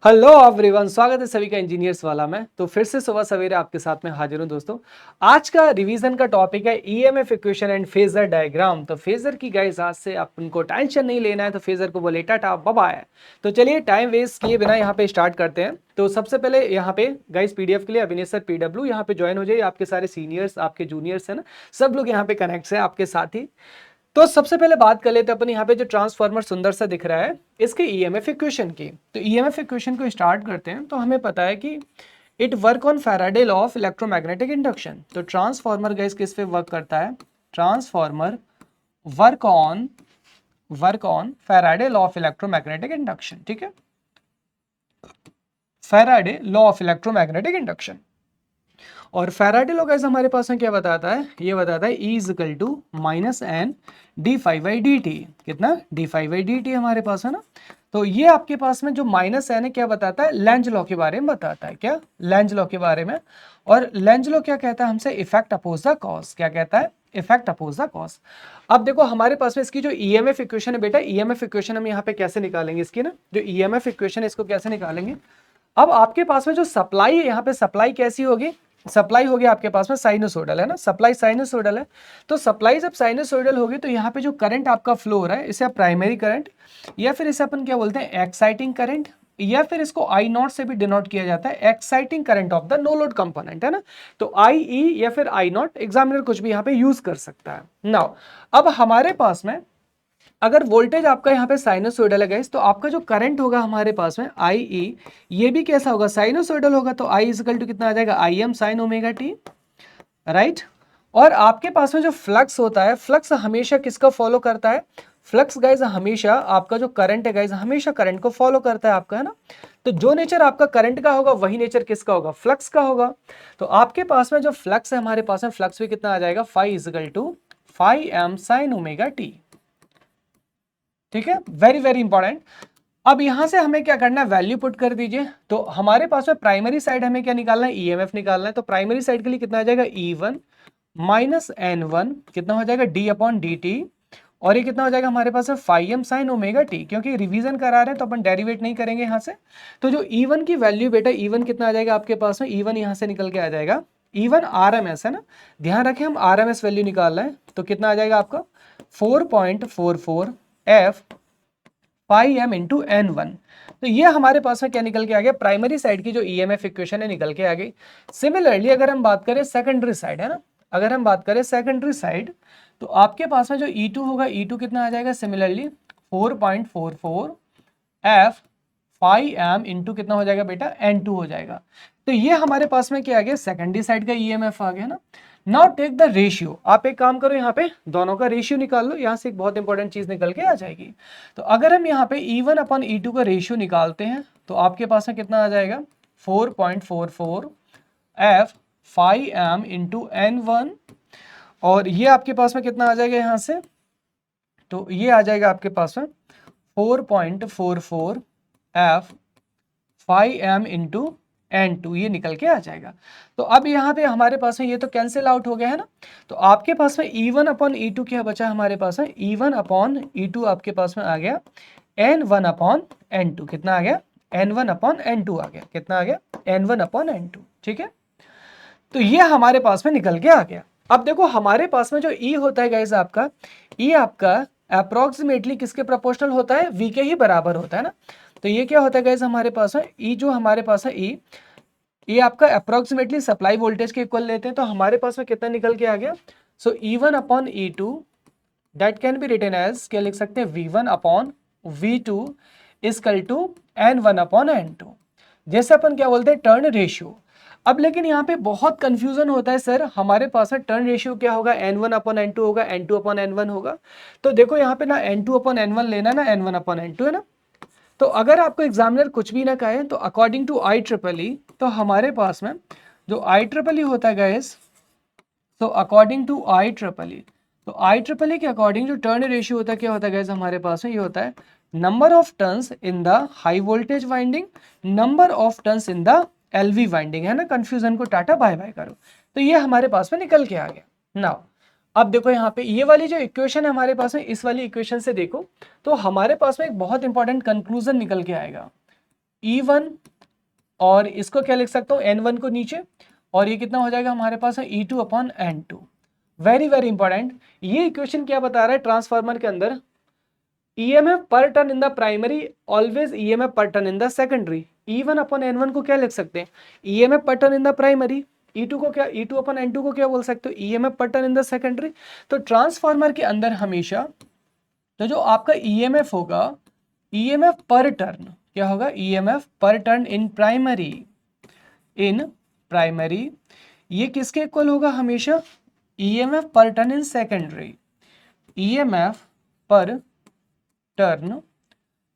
Hello everyone, स्वागत है सभी का इंजीनियर्स वाला में। तो फिर से सुबह सवेरे आपके साथ में हाजिर हूं दोस्तों। आज का रिवीजन का टॉपिक है EMF equation and phasor diagram. तो फेजर की गाइस आज से आपको टेंशन नहीं लेना है, तो फेजर को बोले टाटा बाय बाय। तो चलिए टाइम वेस्ट किए बिना यहाँ पे स्टार्ट करते हैं। तो सबसे पहले यहाँ पे गाइस पीडीएफ के लिए अविनेश सर पीडब्ल्यू यहाँ पे ज्वाइन हो जाइए। आपके सारे सीनियर्स, आपके जूनियर्स है ना, सब लोग यहाँ पे कनेक्ट है आपके साथ ही। तो सबसे पहले बात कर लेते हैं अपन यहाँ पे जो ट्रांसफार्मर सुंदर सा दिख रहा है इसके ईएमएफ इक्वेशन की। तो ईएमएफ इक्वेशन को स्टार्ट करते हैं। तो हमें पता है कि it work on Faraday law of electromagnetic induction. तो ट्रांसफार्मर गाइस किस पे वर्क करता है? Transformer work on Faraday law of electromagnetic induction. ठीक है, Faraday law of electromagnetic induction. और फैराडे लॉ गाइस हमारे पास में क्या बताता है? ये बताता है E is equal to minus N D five by D T. कितना? D five by D T हमारे पास है ना। तो ये आपके पास में जो माइनस एन है क्या बताता है? लेंज लॉ के बारे में बताता है। क्या? लेंज लॉ के बारे में। और लेंज लॉ क्या कहता है हमसे? Effect oppose the cause. क्या कहता है? Effect oppose the cause. अब देखो हमारे पास में इसकी जो ईएमएफ इक्वेशन है बेटा, ईएमएफ इक्वेशन हम यहाँ पे कैसे निकालेंगे इसकी ना, जो ईएमएफ इक्वेशन है इसको कैसे निकालेंगे? अब आपके पास में जो सप्लाई है, यहाँ पे सप्लाई कैसी होगी? सप्लाई होगी आपके पास में साइनोसोइडल है ना, सप्लाई साइनोसोइडल है। तो सप्लाई जब साइनोसोइडल होगी तो यहाँ पे जो करंट आपका फ्लो हो रहा है इसे आप प्राइमरी करंट या फिर इसे अपन क्या बोलते हैं? एक्साइटिंग करंट, या फिर इसको आई नॉट से भी डिनोट किया जाता है, exciting current of the no load component है ना। तो आई ई या फिर आई नॉट, एग्जामिनर कुछ भी यहाँ पे यूज कर सकता है। नाउ अब हमारे पास में अगर वोल्टेज आपका यहाँ पे साइनोसॉइडल है गाइस, तो आपका जो करंट होगा हमारे पास में आई ई, ये भी कैसा होगा? साइनोसॉइडल होगा। तो आई इक्वल टू कितना आ जाएगा? I am sine omega T, right. और आपके पास में जो फ्लक्स होता है, फ्लक्स हमेशा किसका फॉलो करता है? फ्लक्स गाइज हमेशा आपका जो करंट है गाइज हमेशा करंट को फॉलो करता है आपका, है ना। तो जो नेचर आपका करंट का होगा वही नेचर किसका होगा? फ्लक्स का होगा। तो आपके पास में जो फ्लक्स है हमारे पास में, फ्लक्स भी कितना आ जाएगा? Phi equal to phi m sine omega t. ठीक है, वेरी वेरी इंपॉर्टेंट। अब यहां से हमें क्या करना है? वैल्यू पुट कर दीजिए। तो हमारे पास में प्राइमरी साइड हमें क्या निकालना है? ईएमएफ निकालना है। तो प्राइमरी साइड के लिए कितना आ जाएगा? E1 माइनस N1 कितना हो जाएगा? D upon d t. और ये कितना हो जाएगा हमारे पास है? Five m sine omega t. क्योंकि रिवीजन करा रहे हैं तो अपन डेरिवेट नहीं करेंगे यहाँ से। तो जो E1 की वैल्यू बेटा, E1 कितना आ जाएगा आपके पास में? E1 यहाँ से निकल के आ जाएगा, E1 RMS है ना, ध्यान रखें हम RMS वैल्यू निकाल रहे हैं। तो कितना आ जाएगा आपका? 4.44 F पाई एम इंटू एन वन। तो ये हमारे पास में क्या निकल के आ गया? प्राइमरी साइड की जो ईएमएफ इक्वेशन है निकल के आ गई। सिमिलरली अगर हम बात करें सेकेंडरी साइड है ना, अगर हम बात करें सेकेंडरी साइड, तो आपके पास में जो E2 होगा, E2 कितना आ जाएगा? Similarly 4.44 f phi m into कितना हो जाएगा बेटा? N2 हो जाएगा। तो ये हमारे पास में क्या आ गया? सेकेंडरी साइड का ईएमएफ आ गया ना। Now take the ratio. आप एक काम करो, यहाँ पे दोनों का रेशियो निकाल लो। यहाँ से एक बहुत इंपॉर्टेंट चीज निकल के आ जाएगी। तो अगर हम यहाँ पे E1 अपॉन E2 का रेशियो निकालते हैं तो आपके पास में कितना आ जाएगा? 4.44 f phi m into N1। और ये आपके पास में कितना आ जाएगा यहाँ से? तो ये आ जाएगा आपके पास में 4.44 F five M into N2, ये निकल के आ जाएगा। तो अब यहाँ पे हमारे पास में ये तो कैंसिल आउट हो गया है ना। तो आपके पास में E1 अपॉन E2 क्या बचा हमारे पास में? E1 अपॉन E2 आपके पास में आ गया N1 अपॉन N2। कितना आ गया? N1 अपॉन N2 आ गया। कितना आ गया? N1 upon N2। ठीक है, तो ये हमारे पास में निकल के आ गया। अब देखो हमारे पास में जो E होता है गाइस आपका, E आपका अप्रोक्सीमेटली किसके प्रोपोर्शनल होता है? V के ही बराबर होता है ना। तो ये क्या होता है गाइस हमारे पास है? E जो हमारे पास है E, ये आपका अप्रोक्सीमेटली सप्लाई वोल्टेज के इक्वल लेते हैं। तो हमारे पास में कितना निकल के आ गया? So E1 upon E2 that can be written as, क्या लिख सकते हैं? V1 upon V2 is equal to N1 upon N2। जैसे अपन क्या बोलते हैं? Turn ratio. अब लेकिन यहाँ पे बहुत कंफ्यूजन होता है सर, हमारे पास में टर्न रेशियो क्या होगा? N1 अपॉन N2 होगा, N2 अपॉन N1 होगा। तो देखो यहाँ पे ना N2 अपॉन N1 लेना ना N1 अपॉन N2 है ना। तो अगर आपको एग्जामिनर कुछ भी ना कहे तो अकॉर्डिंग टू IEEE, तो हमारे पास में जो IEEE होता है गाइस, तो अकॉर्डिंग टू IEEE, तो IEEE के अकॉर्डिंग जो टर्न रेशियो होता है क्या होता है गाइस हमारे पास में? ये होता है number of turns in the high voltage winding, number of turns in the LV winding, है ना। कंफ्यूजन को टाटा बाय बाय करो। तो ये हमारे पास में निकल के आ गया। नाउ अब देखो यहाँ पे ये वाली जो इक्वेशन है हमारे पास में, इस वाली इक्वेशन से देखो तो हमारे पास में एक बहुत इंपॉर्टेंट कंक्लूजन निकल के आएगा। E1 और इसको क्या लिख सकता हूँ N1 को नीचे, और ये कितना हो जाएगा हमारे पास है E2 upon N2। Very very important, ये इक्वेशन क्या बता रहा है ट्रांसफार्मर के अंदर, EMF पर turn in the primary always EMF पर turn in the secondary. E1 upon N1 को क्या लिख सकते हैं, EMF पर turn in the primary. E2 को क्या, E2 अपॉन N2 को क्या बोल सकते हो, EMF पर टर्न इन द सेकेंडरी। तो ट्रांसफार्मर के अंदर हमेशा तो जो आपका EMF होगा, EMF पर टर्न क्या होगा, EMF पर टर्न इन प्राइमरी, ये किसके इक्वल होगा हमेशा, EMF पर टर्न इन सेकेंडरी, EMF पर टर्न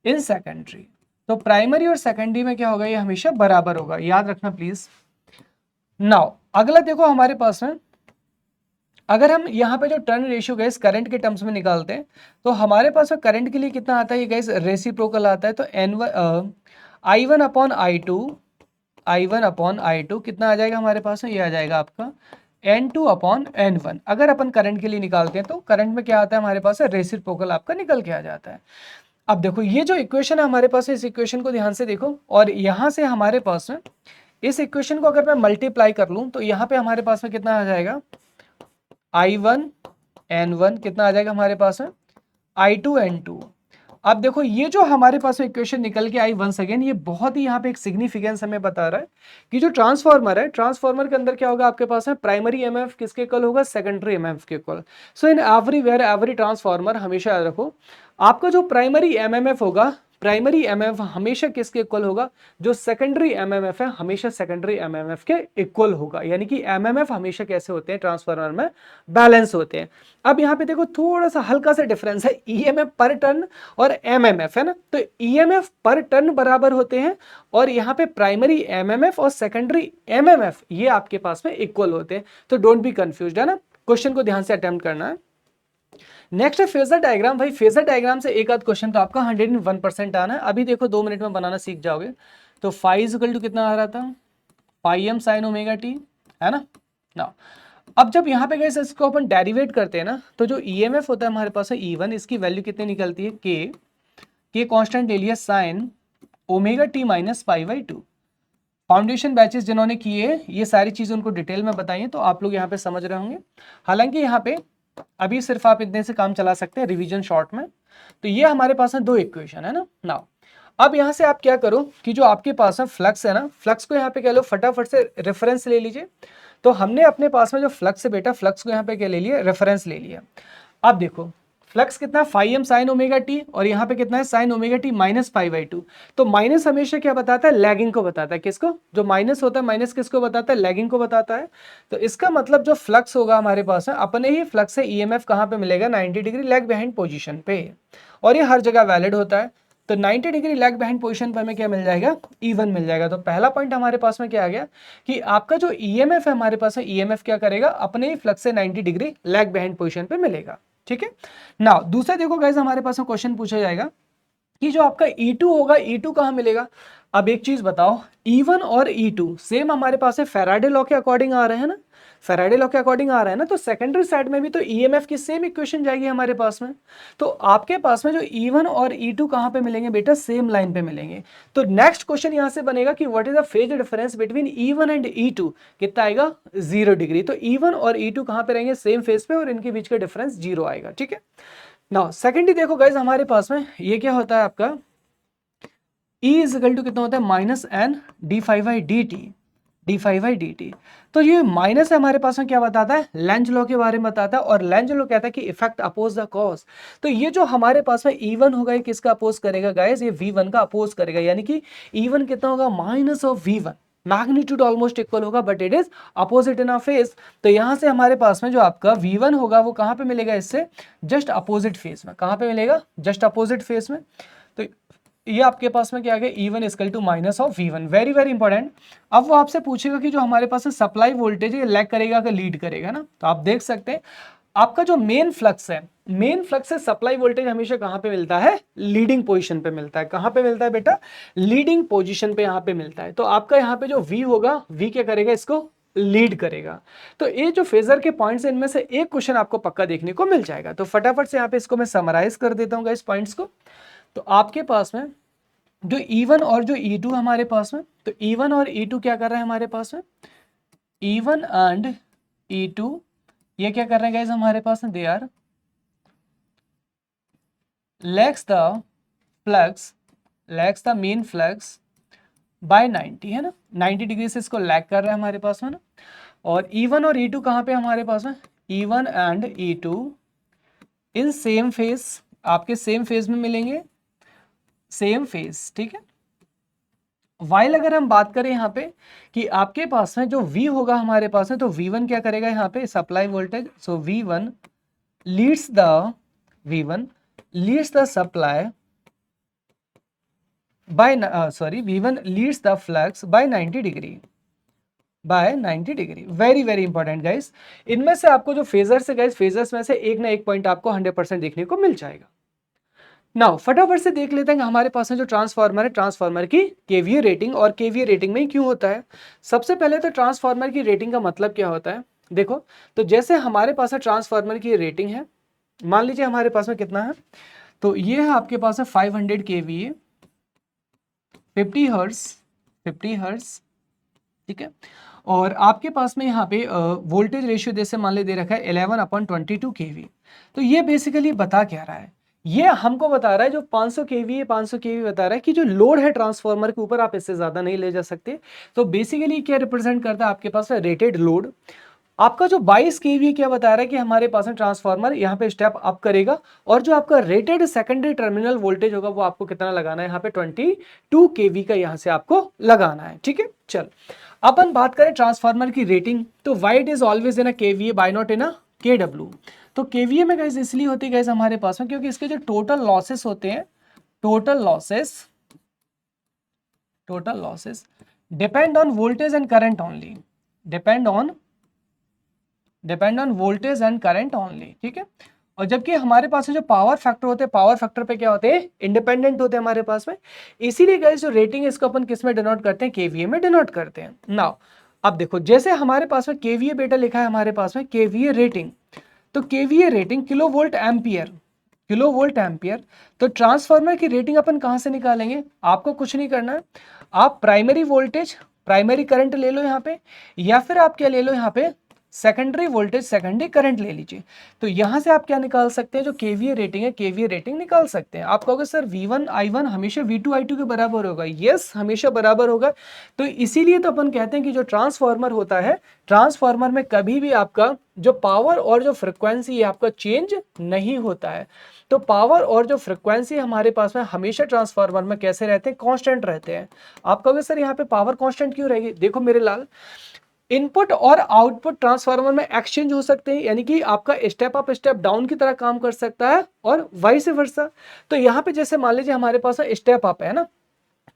इन सेकेंडरी। तो प्राइमरी और सेकेंडरी में क्या होगा, ये हमेशा बराबर होगा, याद रखना प्लीज। नाउ अगला देखो हमारे पास है, अगर हम यहाँ पे जो टर्न रेशियो गैस करंट के टर्म्स में निकालते हैं तो हमारे पास करंट के लिए कितना आता है, ये गैस रेसिप्रोकल आता है। तो I1 अपॉन I2 कितना आ जाएगा हमारे पास है, ये आ जाएगा आपका N2 अपॉन N1। अगर अपन करंट के लिए निकालते हैं तो करंट में क्या आता है हमारे पास है, रेसिप्रोकल आपका निकल के आ जाता है। अब देखो ये जो इक्वेशन है हमारे पास है, इस इक्वेशन को ध्यान से देखो, और यहाँ से हमारे पास में इस इक्वेशन को अगर मैं मल्टीप्लाई कर लूँ तो यहाँ पे हमारे पास में कितना आ जाएगा, I1 N1 कितना आ जाएगा हमारे पास में, I2 N2। अब देखो ये जो हमारे पास में इक्वेशन निकल के आई वंस अगेन, ये बहुत ही यहाँ पे एक सिग्निफिकेंस हमें बता रहा है कि जो ट्रांसफार्मर है, ट्रांसफार्मर के अंदर क्या होगा आपके पास में, प्राइमरी एमएफ किसके इक्वल होगा, सेकेंडरी एमएफ के equal. So in everywhere every transformer, हमेशा याद रखो आपका जो प्राइमरी एमएमएफ होगा, प्राइमरी एमएमएफ हमेशा किसके इक्वल होगा, जो सेकेंडरी एमएमएफ है हमेशा सेकेंडरी एमएमएफ के इक्वल होगा। यानी कि एमएमएफ हमेशा कैसे होते हैं ट्रांसफार्मर में, बैलेंस होते हैं। अब यहाँ पे देखो थोड़ा सा हल्का सा डिफरेंस है, ईएमएफ पर टर्न और एमएमएफ है ना, तो ईएमएफ पर टर्न बराबर होते हैं और यहाँ पे प्राइमरी एमएमएफ और सेकेंडरी एमएमएफ ये आपके पास में इक्वल होते हैं। तो डोंट बी कंफ्यूज्ड, है ना, क्वेश्चन को ध्यान से अटेम्प्ट करना है। नेक्स्ट है फेजर डायग्राम। भाई फेजर डायग्राम से एक आध क्वेश्चन तो आपका 101% आना है। अभी देखो 2 मिनट में बनाना सीख जाओगे। तो फाई इक्वल टू कितना आ रहा था, पाई एम साइन ओमेगा टी, है ना। अब जब यहाँ पे गैस इसको अपन डेरिवेट करते हैं ना, तो जो ईएमएफ होता है हमारे पास है E1, इसकी वैल्यू कितनी निकलती है, के कांस्टेंट ले लिया sign omega t minus pi by 2। Foundation batches जिन्होंने किए ये सारी चीजें उनको डिटेल में बताइए, तो आप लोग यहाँ पे समझ रहे होंगे। हालांकि यहाँ पे अभी सिर्फ आप इतने से काम चला सकते हैं रिवीजन शॉर्ट में। तो ये हमारे पास है 2 इक्वेशन, है ना। नाउ अब यहाँ से आप क्या करो कि जो आपके पास है फ्लक्स है ना, फ्लक्स को यहाँ पे कह लो फटाफट से रेफरेंस ले लीजिए। तो हमने अपने पास में जो फ्लक्स है बेटा, फ्लक्स को यहाँ पे क्या ले लिया, रेफरेंस ले लिया। अब देखो फ्लक्स कितना है, phi m sine omega t, और यहाँ पे कितना है sine omega t minus pi by 2। तो माइनस हमेशा क्या बताता है, लैगिंग को बताता है। किसको, जो माइनस होता है माइनस किसको बताता है, लैगिंग को बताता है। तो इसका मतलब जो फ्लक्स होगा हमारे पास है, अपने ही फ्लक्स है ईएमएफ कहाँ पे मिलेगा, 90 डिग्री लैग बिहाइंड पोजीशन पे, और ये हर जगह वैलिड होता है। तो 90 डिग्री लैग बिहाइंड पोजीशन पर हमें क्या मिल जाएगा, E1 मिल जाएगा। तो पहला पॉइंट हमारे पास में क्या आ गया कि आपका जो ईएमएफ है हमारे पास है, ईएमएफ क्या करेगा, अपने ही फ्लक्स से 90 डिग्री लैग बिहाइंड पोजीशन पे मिलेगा। ठीक है ना। दूसरा देखो गाइस, हमारे पास में क्वेश्चन पूछा जाएगा कि जो आपका E2 होगा, E2 कहाँ मिलेगा। अब एक चीज बताओ, E1 और E2 सेम हमारे पास है फैराडे लॉ के अकॉर्डिंग आ रहे हैं ना, फैराडे लॉ के अकॉर्डिंग आ रहा है ना। तो सेकेंडरी साइड में भी तो ईएमएफ की सेम इक्वेशन जाएगी हमारे पास में। तो आपके पास में जो E1 और E2 कहाँ पे मिलेंगे बेटा, सेम लाइन पे मिलेंगे। तो नेक्स्ट क्वेश्चन यहाँ से बनेगा कि what is the phase difference between E1 and E2, कितना आएगा, 0 डिग्री। तो E1 और E2 कहाँ पे रहेंगे, सेम फेज पे, और इनके बीच का डिफरेंस 0 आएगा। ठीक है नाउ सेकेंडली देखो गाइज, हमारे पास में ये क्या होता है आपका, E इज इक्वल टू कितना होता है, minus N D five by D t. तो ये माइनस हमारे पास में क्या बताता है, लेंज लॉ के बारे में बताता है, और लेंज लॉ कहता है कि इफेक्ट अपोज द कॉज। तो ये जो हमारे पास में E1 होगा, ये किसका अपोज करेगा गाइस, ये V1 का अपोज करेगा। यानी कि E1 कितना होगा, minus of V1, magnitude almost equal होगा but it is opposite in a phase. तो यहां से हमारे पास में जो आपका V1 होगा वो कहां पे मिलेगा, इससे जस्ट अपोजिट फेज में। कहां पे मिलेगा, जस्ट अपोजिट फेज में। तो ये आपके पास में क्या आ गया, E1 equal to minus of V1। Very very important. अब वो आपसे पूछेगा कि जो हमारे पास सप्लाई वोल्टेज है, ये लैग करेगा कि लीड करेगा ना। तो आप देख सकते हैं आपका जो मेन फ्लक्स है, मेन फ्लक्स से सप्लाई वोल्टेज हमेशा कहां पे मिलता है, लीडिंग पोजीशन पे मिलता है। कहां पे मिलता है बेटा, लीडिंग पोजीशन पे यहां पे मिलता है। तो आपका यहां पे जो V होगा, V क्या करेगा, इसको लीड करेगा। तो ये जो फेजर के पॉइंट्स हैं, इनमें से एक क्वेश्चन आपको पक्का देखने को मिल जाएगा। तो फटाफट से यहाँ पे इसको मैं समराइज कर देता हूँ इस पॉइंट्स को। तो आपके पास में जो E1 और जो E2 हमारे पास में, तो E1 और E2 क्या कर रहे हैं हमारे पास में, E1 एंड E2 ये क्या कर रहे हैं गाइस हमारे पास में, they are lags the main flux by 90, है ना, 90 डिग्री से इसको लैग कर रहा है हमारे पास में ना। और E1 और E2 कहाँ पे हमारे पास में, E1 and E2 in same phase, आपके सेम फेज में मिलेंगे, सेम फेज, ठीक है। वाइल अगर हम बात करें यहाँ पे कि आपके पास में जो V होगा हमारे पास में, तो V1 क्या करेगा यहाँ पे, supply voltage, so V1 leads the supply by V1 leads the flux by 90 degree, very very important guys. इनमें से आपको जो फेजर्स है गाइस, फेजर्स में से एक ना एक पॉइंट आपको 100% देखने को मिल जाएगा। नाउ फटाफट से देख लेते हैं हमारे पास में जो ट्रांसफार्मर है, ट्रांसफार्मर की केवीए रेटिंग, और केवीए रेटिंग में क्यों होता है। सबसे पहले तो ट्रांसफार्मर की रेटिंग का मतलब क्या होता है, देखो, तो जैसे हमारे पास है ट्रांसफार्मर की रेटिंग है, मान लीजिए हमारे पास में कितना है, तो ये है आपके पास है 500 केवीए, 50 हर्ट्ज, ठीक है। और आपके पास में यहाँ पे वोल्टेज रेशियो जैसे मान ले दे रखा है 11/22 केवी। तो ये बेसिकली बता क्या रहा है, ये हमको बता रहा है जो 500 केवी है, 500 केवी बता रहा है कि जो लोड है ट्रांसफार्मर के ऊपर आप इससे ज्यादा नहीं ले जा सकते। तो बेसिकली क्या रिप्रेजेंट करता है आपके पास रेटेड लोड। आपका जो 22 केवी क्या बता रहा है कि हमारे पास में ट्रांसफार्मर यहाँ पे स्टेप अप करेगा, और जो आपका रेटेड सेकेंडरी टर्मिनल वोल्टेज होगा वो आपको कितना लगाना है यहाँ पे 22 केवी का यहाँ से आपको लगाना है, ठीक है। चल अपन बात करें ट्रांसफार्मर की रेटिंग, तो white is always in a KVA by not in a KW. तो केवीए में गाइस इसलिए होती है गाइस हमारे पास में क्योंकि इसके जो टोटल लॉसेस होते हैं, total losses depend on voltage and current only, depend on voltage and current only, ठीक है। और जबकि हमारे पास जो पावर फैक्टर होते हैं, पावर फैक्टर पे क्या होते हैं, इंडिपेंडेंट होते हैं हमारे पास में। इसीलिए गाइस जो रेटिंग है इसको अपन किस में डिनोट करते हैं, केवीए में डिनोट करते हैं। नाउ अब देखो, जैसे हमारे पास में केवीए बेटा लिखा है हमारे पास में केवीए रेटिंग, तो KVA rating kilo volt ampere. तो ट्रांसफार्मर की रेटिंग अपन कहां से निकालेंगे, आपको कुछ नहीं करना है, आप प्राइमरी वोल्टेज, प्राइमरी करंट ले लो यहाँ पे, या फिर आप क्या ले लो यहाँ पे, सेकेंडरी वोल्टेज, सेकेंडरी करंट ले लीजिए। तो यहां से आप क्या निकाल सकते हैं, जो केवीए रेटिंग है, केवीए रेटिंग निकाल सकते हैं। आप कहोगे सर V1 I1 हमेशा V2 I2 के बराबर होगा, यस हमेशा बराबर होगा। तो इसीलिए तो अपन कहते हैं कि जो ट्रांसफार्मर होता है, ट्रांसफार्मर में कभी भी आपका जो पावर और जो फ्रिक्वेंसी है आपका चेंज नहीं होता है। तो पावर और जो फ्रिक्वेंसी हमारे पास में हमेशा ट्रांसफार्मर में कैसे रहते हैं, कांस्टेंट रहते हैं। आप कहोगे सर यहाँ पे पावर कांस्टेंट क्यों रहेगी, देखो मेरे लाल, इनपुट और आउटपुट ट्रांसफार्मर में एक्सचेंज हो सकते हैं, यानी कि आपका स्टेप अप स्टेप डाउन की तरह काम कर सकता है और वाइस वर्सा। तो यहाँ पे जैसे मान लीजिए हमारे पास स्टेप अप है ना,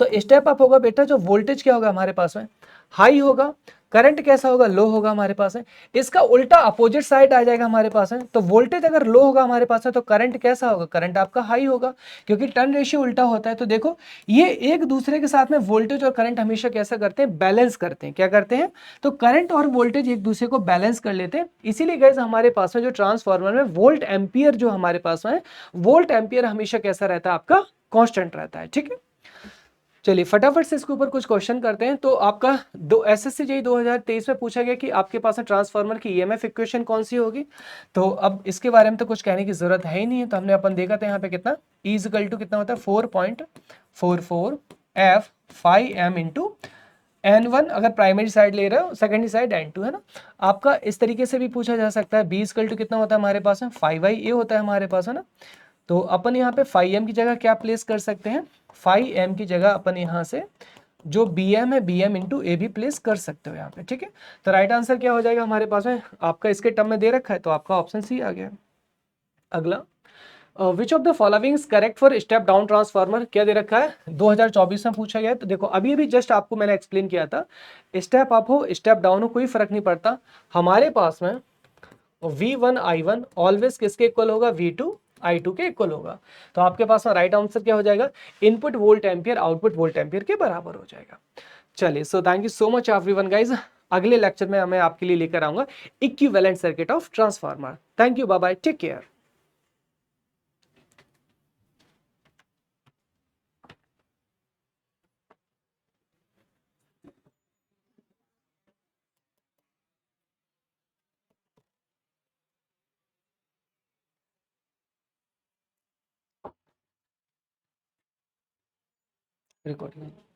तो स्टेप अप होगा बेटा, जो वोल्टेज क्या होगा हमारे पास में, हाई होगा, करंट कैसा होगा, लो होगा हमारे पास है। इसका उल्टा अपोजिट साइड आ जाएगा हमारे पास है, तो वोल्टेज अगर लो होगा हमारे पास है तो करंट कैसा होगा, करंट आपका हाई होगा, क्योंकि टर्न रेशियो उल्टा होता है। तो देखो ये एक दूसरे के साथ में वोल्टेज और करंट हमेशा कैसा करते हैं, बैलेंस करते हैं, क्या करते हैं, तो करंट और वोल्टेज एक दूसरे को बैलेंस कर लेते हैं। इसीलिए गाइस हमारे पास में जो ट्रांसफार्मर में वोल्ट एम्पियर जो हमारे पास में है, वोल्ट एम्पियर हमेशा कैसा रहता है, आपका कांस्टेंट रहता है, ठीक है। चलिए फटाफट से इसके ऊपर कुछ क्वेश्चन करते हैं। तो आपका दो एसएससी जेईई 2023 में पूछा गया कि आपके पास ट्रांसफार्मर की ईएमएफ इक्वेशन कौन सी होगी। तो अब इसके बारे में तो कुछ कहने की जरूरत है ही नहीं है, तो हमने अपन देखा था यहाँ पे कितना E इक्वल टू कितना होता है 4.44 F 5M इंटू N1 अगर प्राइमरी साइड ले रहे हो, सेकेंडरी साइड N2 है ना। आपका इस तरीके से भी पूछा जा सकता है, B इक्वल टू कितना होता है हमारे पास में 5I होता है हमारे पास है ना। तो अपन यहाँ पे 5M की जगह क्या प्लेस कर सकते हैं, 5M की जगह अपन यहाँ से जो BM है BM इंटू ए भी प्लेस कर सकते हो यहाँ पे, ठीक है। तो राइट आंसर क्या हो जाएगा हमारे पास में, आपका इसके टर्म में दे रखा है तो आपका ऑप्शन सी आ गया। अगला, which of the following is correct for step down transformer, क्या दे रखा है 2024 में पूछा गया है। तो देखो अभी अभी जस्ट आपको मैंने एक्सप्लेन किया था, स्टेप अप हो स्टेप डाउन हो कोई फर्क नहीं पड़ता, हमारे पास में V1 I1 ऑलवेज किसके इक्वल होगा, V2 I2 के इक्वल होगा। तो आपके पास में राइट आंसर क्या हो जाएगा, input volt ampere output volt ampere के बराबर हो जाएगा। चलिए so thank you so much everyone guys, अगले लेक्चर में मैं आपके लिए लेकर आऊंगा equivalent circuit of transformer. Thank you, bye bye, take care. Record